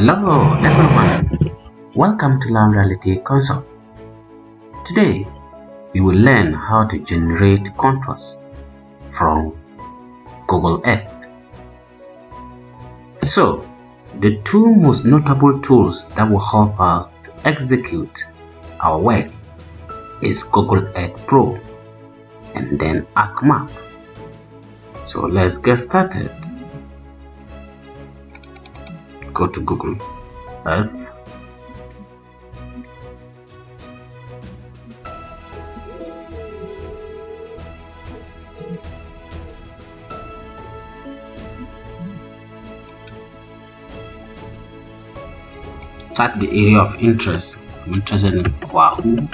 Hello everyone, welcome to Learn Reality Console. Today we will learn how to generate contours from Google Earth. So the two most notable tools that will help us to execute our work is Google Earth Pro and then ArcMap. So let's get started. Go to Google Earth. Start the area of interest. I'm interested in Wahoo.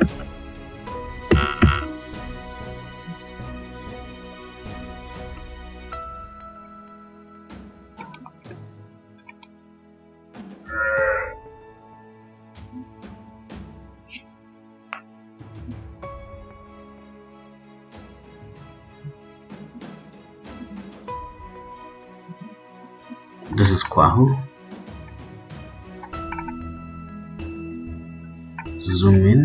This is Wahoo. Zoom in.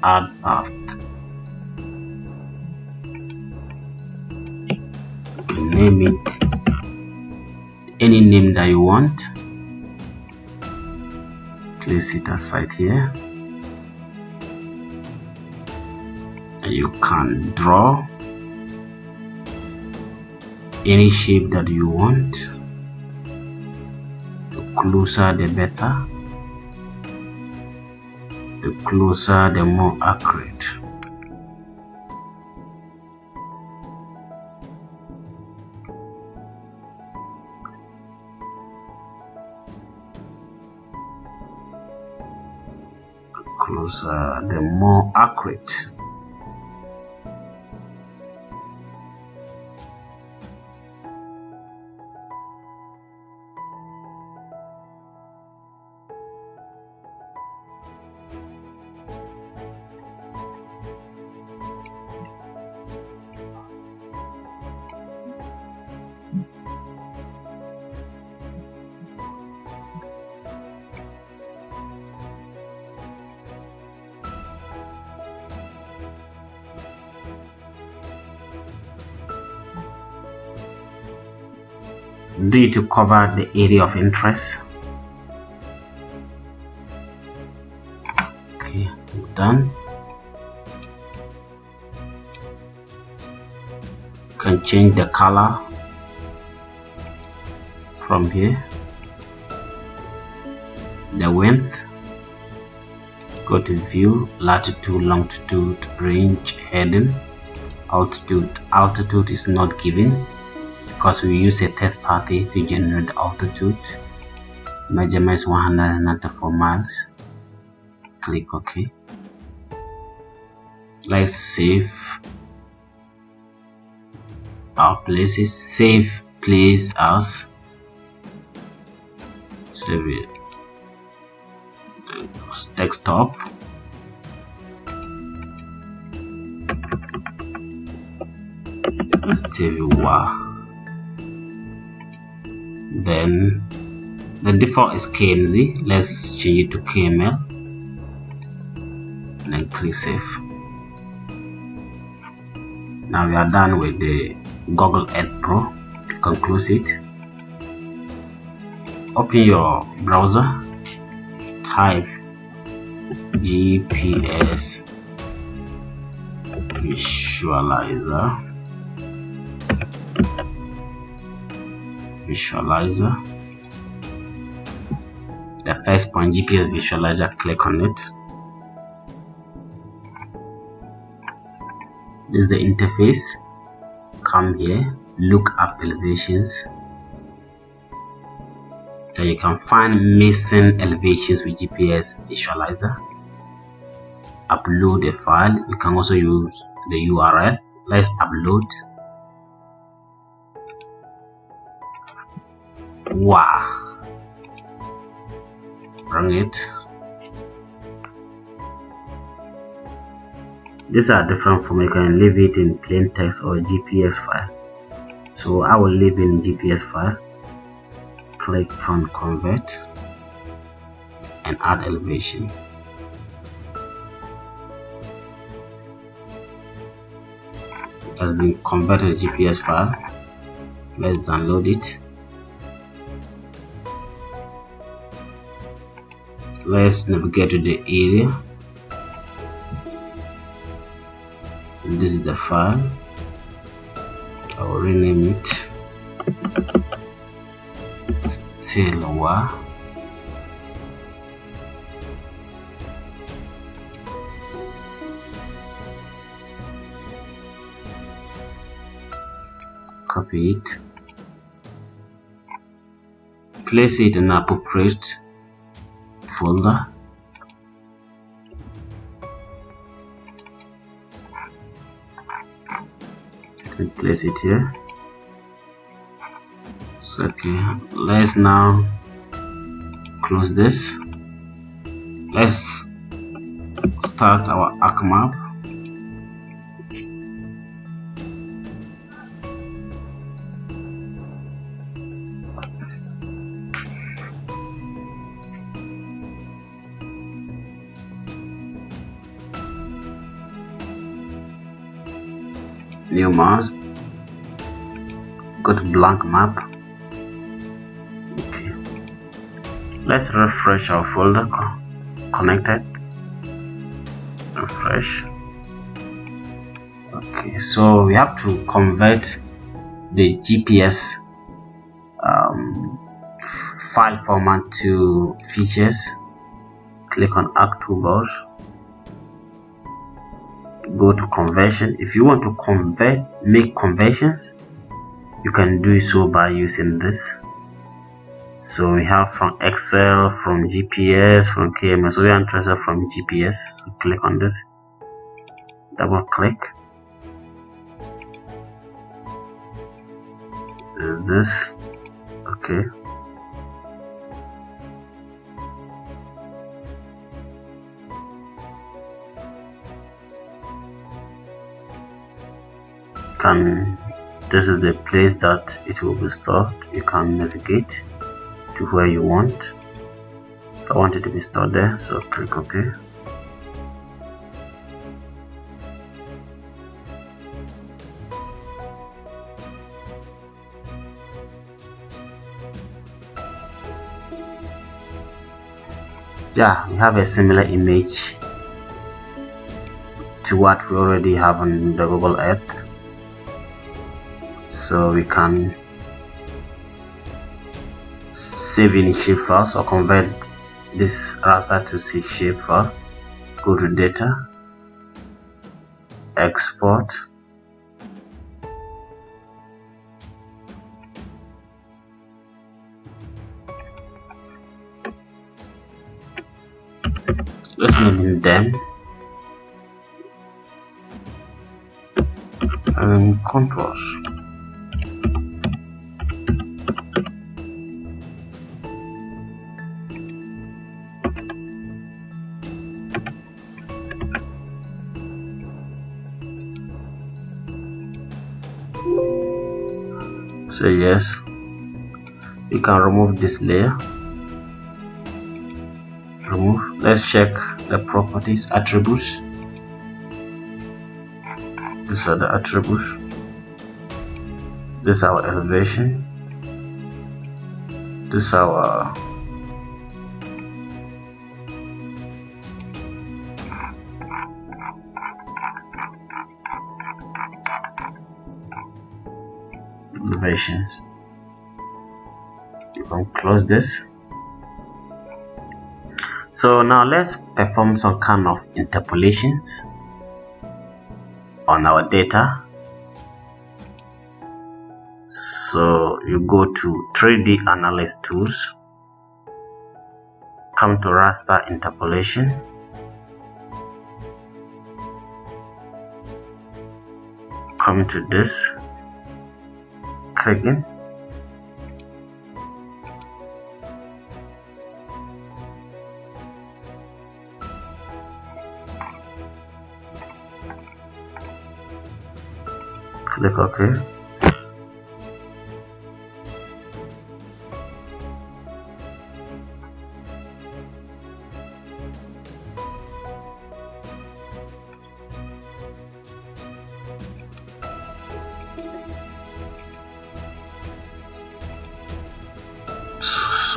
Add path. You can name it any name that you want. Place it aside here. You can draw any shape that you want. The closer the better. The closer the more accurate. The closer the more accurate. D to cover the area of interest. Okay, done. You can change the color from here. The width. Go to view, latitude, longitude, range, heading, altitude. Altitude is not given because we use a third party to generate altitude. Measurement is 194 miles. Click OK. Let's save our places. Save place as. Save it. Desktop. Save it. Then the default is KMZ. Let's change it to KML and then click save. Now we are done with the Google Earth Pro. You can close it. Open your browser. Type GPS visualizer. The first point, GPS visualizer, click on it. This is the interface. Come here, look up elevations. So you can find missing elevations with GPS visualizer. Upload a file. You can also use the URL. Let's upload. Wow, run it. These are different forms. You can leave it in plain text or GPS file. So I will leave in GPS file, click on convert and add elevation. It has been converted to GPS file. Let's download it. Let's navigate to the area. And this is the file. I will rename it Still-WA. Copy it, place it in an appropriate folder. And place it here. So, okay, let's now close this. Let's start our arcmap. New mouse, go to blank map. Okay, let's refresh our folder. Connected, refresh. Okay, so we have to convert the GPS file format to features. Click on Arc toolbars, go to conversion. If you want to make conversions, you can do so by using this. So we have from Excel, from GPS, from KMS. So we are interested from GPS. So click on this, double click. There's this. Okay. This is the place that it will be stored. You can navigate to where you want. If I want it to be stored there, so click OK. Yeah, we have a similar image to what we already have on the Google Earth. So we can save in shapefiles or convert this raster to shapefile. Go to data, export, let's name it Dem and Contours. Say yes. You can remove this layer. Remove. Let's check the properties, attributes. These are the attributes. This is our elevation. This is our elevations. You can close this. So now let's perform some kind of interpolations on our data. So you go to 3D analyst tools, come to raster interpolation, come to this, click in, click OK.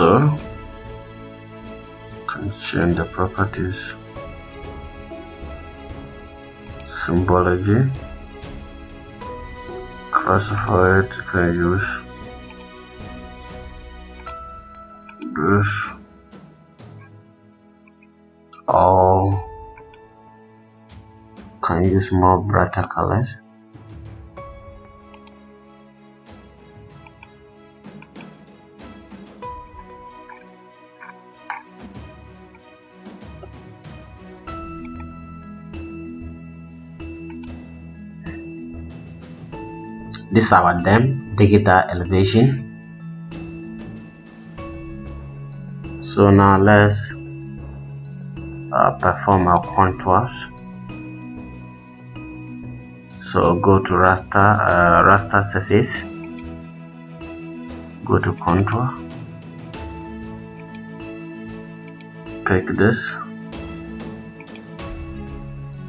Also, can change the properties, symbology, classify it. You can use this, or can use more brighter colors. This is our Dem digital elevation. So now let's perform our contours. So go to raster surface, go to contour, take this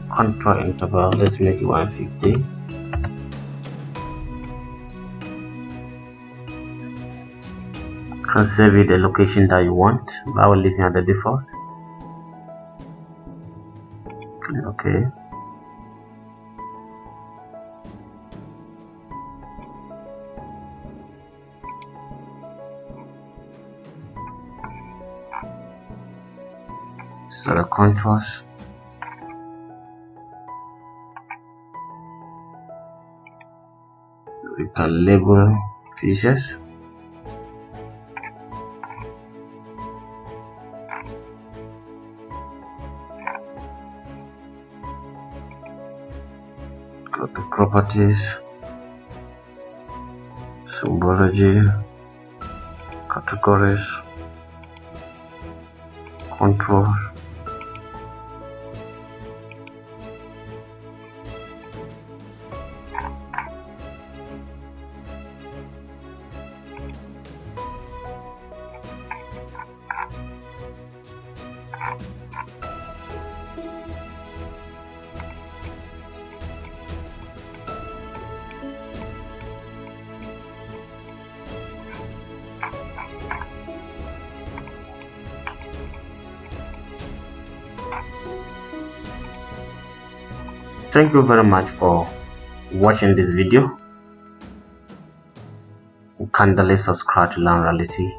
contour interval, let's make it 150. Can save it the location that you want. I will leave it at the default. Okay. So the contours. We can label features. Go to properties, symbology, categories, controls. Thank you very much for watching this video. Kindly subscribe to Learn Reality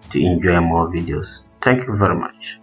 to enjoy more videos. Thank you very much.